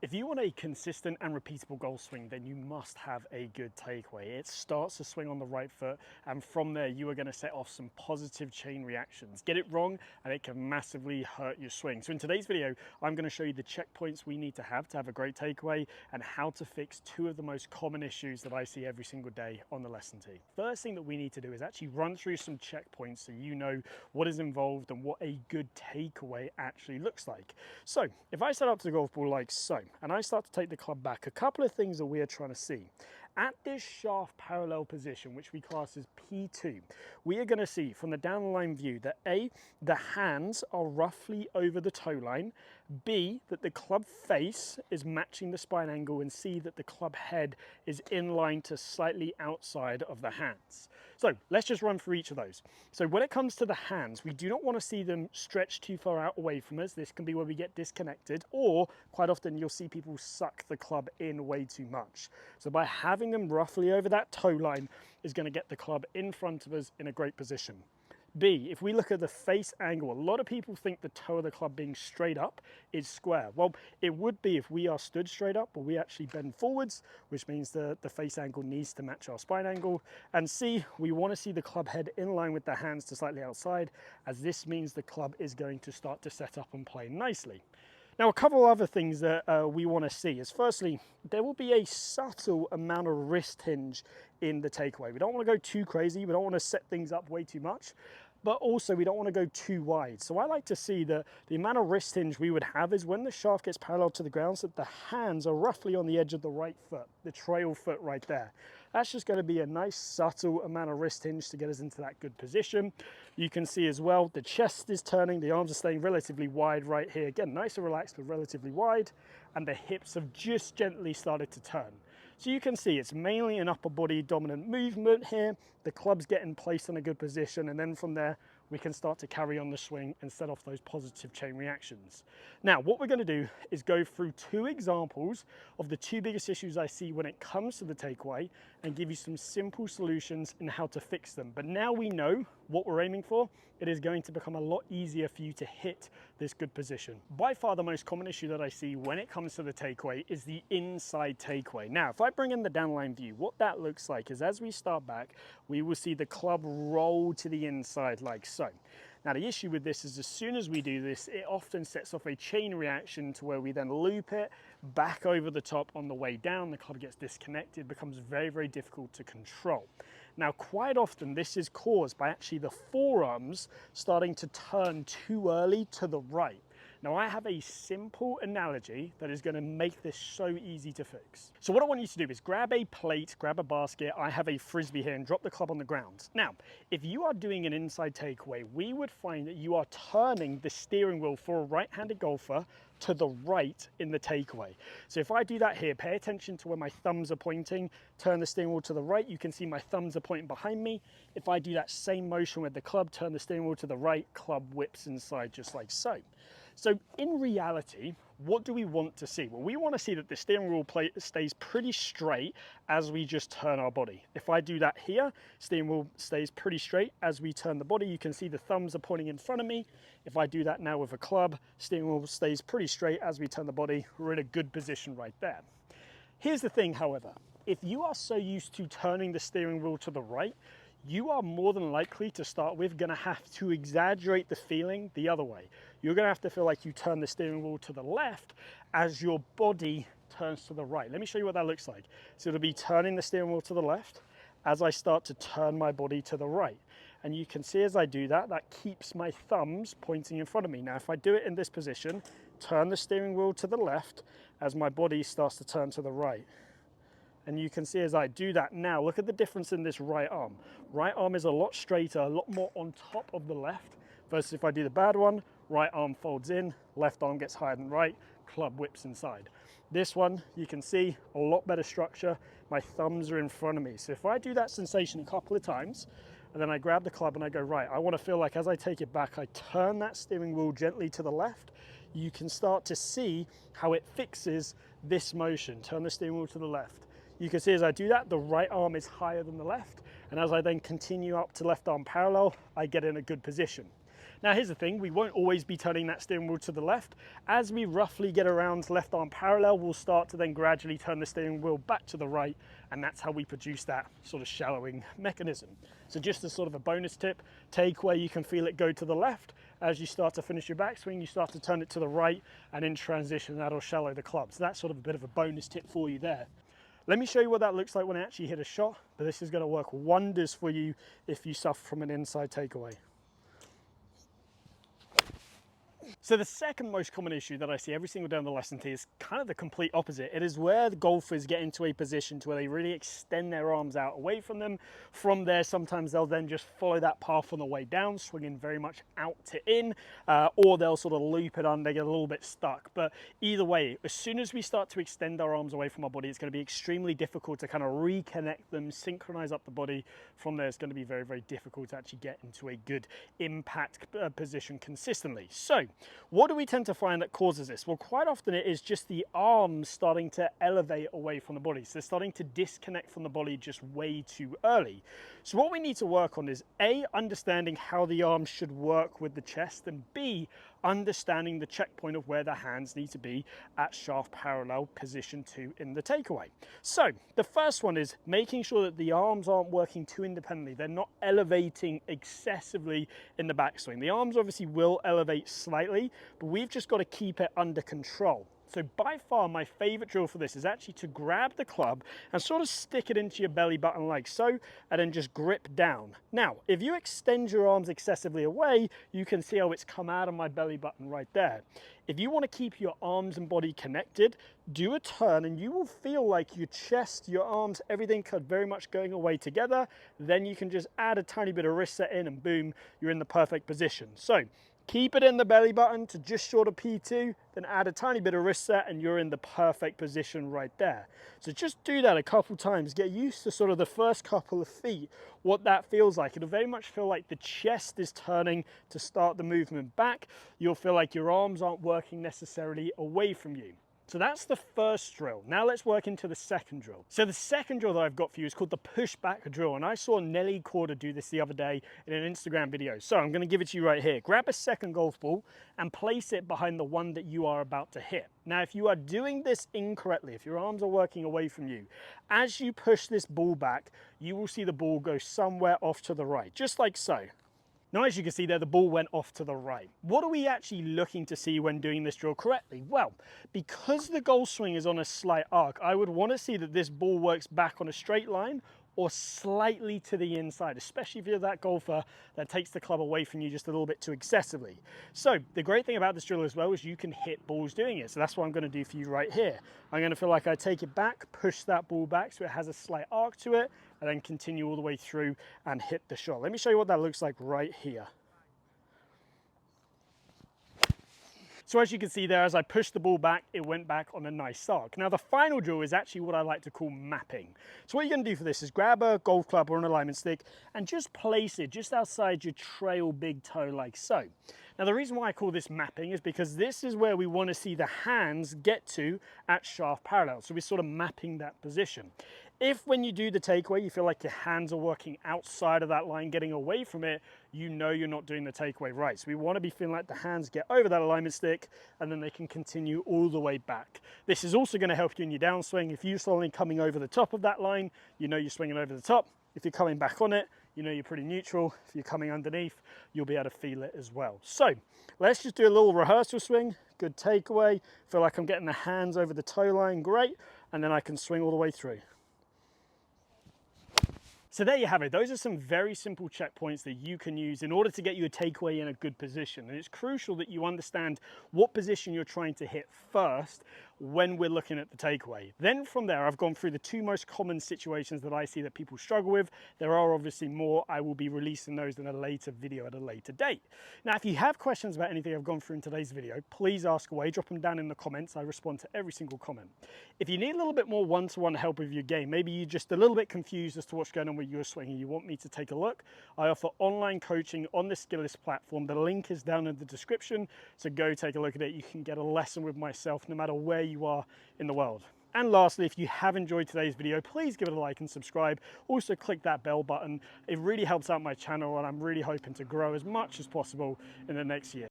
If you want a consistent and repeatable golf swing, then you must have a good takeaway. It starts to swing on the right foot, and from there you are going to set off some positive chain reactions. Get it wrong and it can massively hurt your swing. So in today's video, I'm going to show you the checkpoints we need to have a great takeaway and how to fix two of the most common issues that I see every single day on the lesson tee. First thing that we need to do is actually run through some checkpoints so you know what is involved and what a good takeaway actually looks like. So if I set up the golf ball like so, and I start to take the club back, a couple of things that we are trying to see. At this shaft parallel position, which we class as P2, we are going to see from the down the line view that A, the hands are roughly over the toe line, B, that the club face is matching the spine angle, and C, that the club head is in line to slightly outside of the hands. So let's just run through each of those. So when it comes to the hands, we do not want to see them stretched too far out away from us. This can be where we get disconnected, or quite often you'll see people suck the club in way too much. So by having them roughly over that toe line is going to get the club in front of us in a great position. B, if we look at the face angle, a lot of people think the toe of the club being straight up is square. Well, it would be if we are stood straight up, but we actually bend forwards, which means the face angle needs to match our spine angle. And C, we want to see the club head in line with the hands to slightly outside, as this means the club is going to start to set up and play nicely. Now, a couple of other things that we want to see is, firstly, there will be a subtle amount of wrist hinge in the takeaway. We don't want to go too crazy. We don't want to set things up way too much, but also we don't want to go too wide. So I like to see that the amount of wrist hinge we would have is when the shaft gets parallel to the ground, so that the hands are roughly on the edge of the right foot, the trail foot right there. That's just going to be a nice subtle amount of wrist hinge to get us into that good position. You can see as well, the chest is turning, the arms are staying relatively wide right here. Again, nice and relaxed, but relatively wide. And the hips have just gently started to turn. So you can see it's mainly an upper body dominant movement here. The club's getting placed in a good position, and then from there, we can start to carry on the swing and set off those positive chain reactions. Now, what we're going to do is go through two examples of the two biggest issues I see when it comes to the takeaway and give you some simple solutions and how to fix them. But now we know what we're aiming for, it is going to become a lot easier for you to hit this good position. By far the most common issue that I see when it comes to the takeaway is the inside takeaway. Now, if I bring in the downline view, what that looks like is as we start back, we will see the club roll to the inside like so. Now, the issue with this is as soon as we do this, it often sets off a chain reaction to where we then loop it back over the top on the way down. The club gets disconnected, becomes very, very difficult to control. Now, quite often this is caused by actually the forearms starting to turn too early to the right. Now, I have a simple analogy that is going to make this so easy to fix. So what I want you to do is grab a plate, grab a basket. I have a frisbee here, and drop the club on the ground. Now, if you are doing an inside takeaway, we would find that you are turning the steering wheel for a right-handed golfer to the right in the takeaway. So if I do that here, pay attention to where my thumbs are pointing, turn the steering wheel to the right, you can see my thumbs are pointing behind me. If I do that same motion with the club, turn the steering wheel to the right, club whips inside just like so. So in reality, what do we want to see? Well, we want to see that the steering wheel plate stays pretty straight as we just turn our body. If I do that here, steering wheel stays pretty straight as we turn the body. You can see the thumbs are pointing in front of me. If I do that now with a club, steering wheel stays pretty straight as we turn the body. We're in a good position right there. Here's the thing, however, if you are so used to turning the steering wheel to the right, you are more than likely to start with going to have to exaggerate the feeling the other way. You're going to have to feel like you turn the steering wheel to the left as your body turns to the right. Let me show you what that looks like. So it'll be turning the steering wheel to the left as I start to turn my body to the right. And you can see as I do that, that keeps my thumbs pointing in front of me. Now, if I do it in this position, turn the steering wheel to the left as my body starts to turn to the right. And you can see as I do that now, look at the difference in this right arm. Right arm is a lot straighter, a lot more on top of the left, versus if I do the bad one, right arm folds in, left arm gets higher than right, club whips inside. This one, you can see a lot better structure. My thumbs are in front of me. So if I do that sensation a couple of times, and then I grab the club and I go, right, I want to feel like as I take it back, I turn that steering wheel gently to the left, you can start to see how it fixes this motion. Turn the steering wheel to the left. You can see as I do that, the right arm is higher than the left. And as I then continue up to left arm parallel, I get in a good position. Now here's the thing, we won't always be turning that steering wheel to the left. As we roughly get around left arm parallel, we'll start to then gradually turn the steering wheel back to the right, and that's how we produce that sort of shallowing mechanism. So just as sort of a bonus tip, take where you can feel it go to the left. As you start to finish your backswing, you start to turn it to the right, and in transition, that'll shallow the club. So that's sort of a bit of a bonus tip for you there. Let me show you what that looks like when I actually hit a shot, but this is going to work wonders for you if you suffer from an inside takeaway. So the second most common issue that I see every single day on the lesson tee is kind of the complete opposite. It is where the golfers get into a position to where they really extend their arms out away from them. From there, sometimes they'll then just follow that path on the way down, swinging very much out to in, or they'll sort of loop it under, get a little bit stuck. But either way, as soon as we start to extend our arms away from our body, it's going to be extremely difficult to kind of reconnect them, synchronize up the body. From there, it's going to be very, very difficult to actually get into a good impact position consistently. So what do we tend to find that causes this? Well, quite often it is just the arms starting to elevate away from the body. So they're starting to disconnect from the body just way too early. So what we need to work on is A, understanding how the arms should work with the chest, and B, understanding the checkpoint of where the hands need to be at shaft parallel position 2 in the takeaway. So the first one is making sure that the arms aren't working too independently. They're not elevating excessively in the backswing. The arms obviously will elevate slightly, but we've just got to keep it under control. So by far my favorite drill for this is actually to grab the club and sort of stick it into your belly button like so, and then just grip down. Now, if you extend your arms excessively away, you can see how it's come out of my belly button right there. If you want to keep your arms and body connected, do a turn and you will feel like your chest, your arms, everything could very much going away together. Then you can just add a tiny bit of wrist set in and boom, you're in the perfect position. So keep it in the belly button to just short of P2, then add a tiny bit of wrist set and you're in the perfect position right there. So just do that a couple times, get used to sort of the first couple of feet, what that feels like. It'll very much feel like the chest is turning to start the movement back. You'll feel like your arms aren't working necessarily away from you. So that's the first drill. Now let's work into the second drill. So the second drill that I've got for you is called the pushback drill. And I saw Nelly Corder do this the other day in an Instagram video. So I'm going to give it to you right here. Grab a second golf ball and place it behind the one that you are about to hit. Now, if you are doing this incorrectly, if your arms are working away from you, as you push this ball back, you will see the ball go somewhere off to the right, just like so. Now, as you can see there, the ball went off to the right. What are we actually looking to see when doing this drill correctly? Well, because the golf swing is on a slight arc, I would want to see that this ball works back on a straight line or slightly to the inside, especially if you're that golfer that takes the club away from you just a little bit too excessively. So the great thing about this drill as well is you can hit balls doing it. So that's what I'm going to do for you right here. I'm going to feel like I take it back, push that ball back so it has a slight arc to it, and then continue all the way through and hit the shot. Let me show you what that looks like right here. So as you can see there, as I pushed the ball back, it went back on a nice arc. Now the final drill is actually what I like to call mapping. So what you're going to do for this is grab a golf club or an alignment stick and just place it just outside your trail big toe like so. Now the reason why I call this mapping is because this is where we want to see the hands get to at shaft parallel. So we're sort of mapping that position. If when you do the takeaway, you feel like your hands are working outside of that line, getting away from it, you know you're not doing the takeaway right. So we want to be feeling like the hands get over that alignment stick and then they can continue all the way back. This is also going to help you in your downswing. If you're slowly coming over the top of that line, you know you're swinging over the top. If you're coming back on it, you know you're pretty neutral. If you're coming underneath, you'll be able to feel it as well. So let's just do a little rehearsal swing. Good takeaway. Feel like I'm getting the hands over the toe line. Great. And then I can swing all the way through. So there you have it. Those are some very simple checkpoints that you can use in order to get you a takeaway in a good position. And it's crucial that you understand what position you're trying to hit first when we're looking at the takeaway. Then from there, I've gone through the two most common situations that I see that people struggle with. There are obviously more. I will be releasing those in a later video at a later date. Now, if you have questions about anything I've gone through in today's video, please ask away. Drop them down in the comments. I respond to every single comment. If you need a little bit more one-to-one help with your game, maybe you're just a little bit confused as to what's going on with your swing and you want me to take a look, I offer online coaching on the Gill platform. The link is down in the description, so go take a look at it. You can get a lesson with myself no matter where you are in the world. And lastly, if you have enjoyed today's video, please give it a like and subscribe. Also click that bell button. It really helps out my channel, and I'm really hoping to grow as much as possible in the next year.